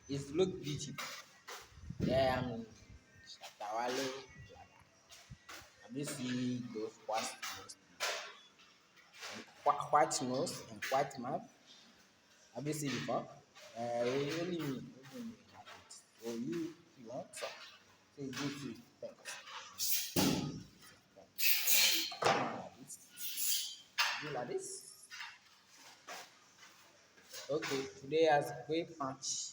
It look beautiful. Yeah, I'm Shatawale Blada. Have you seen those white nose and white mouth? Have you seen before? Only me have it. So you want some? So you do too. Thanks. Like this. Do like this. Okay, today has great patch.